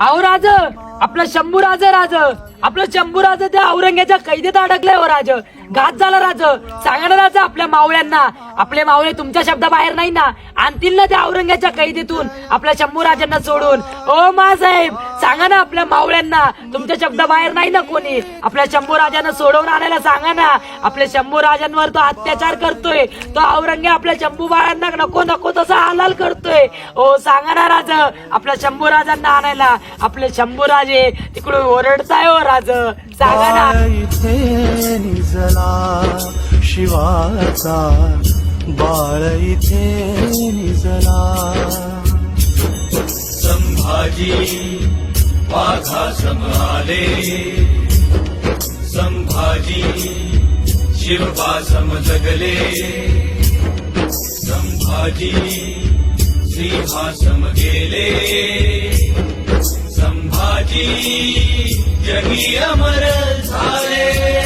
अहो राज, आपलं शंभू राज आपलं शंभू राज त्या औरंग्याच्या कैदेत अडकलंय हो राज. घात झाला राज. सांगा ना राज आपल्या मावळ्यांना. आपले मावळे तुमच्या शब्दाबाहेर नाही ना, आणतील ना त्या औरंग्याच्या कैदेतून आपल्या शंभू राजांना सोडून. ओ मासाहेब सांगा ना आपल्या मावळ्यांना, तुमच्या शब्दाबाहेर नाही ना कोणी. आपल्या शंभू राजांना सोडवून आणायला सांगा ना. आपल्या शंभू राजांवर तो अत्याचार करतोय, तो औरंग्या आपल्या शंभू बाळांना नको नको तसा हालाल करतोय. ओ सांगा ना राज आपल्या शंभू राजांना आणायला. आपले शंभू राजे तिकडून ओरडताय हो राज, सांगा ना. इथे निजला शिवाचा बाळ इथे निजला. संभाजी वाघा समआले, संभाजी शिवबा जगले, संभाजी सिंहासम गेले, संभाजी जगी अमर झाले.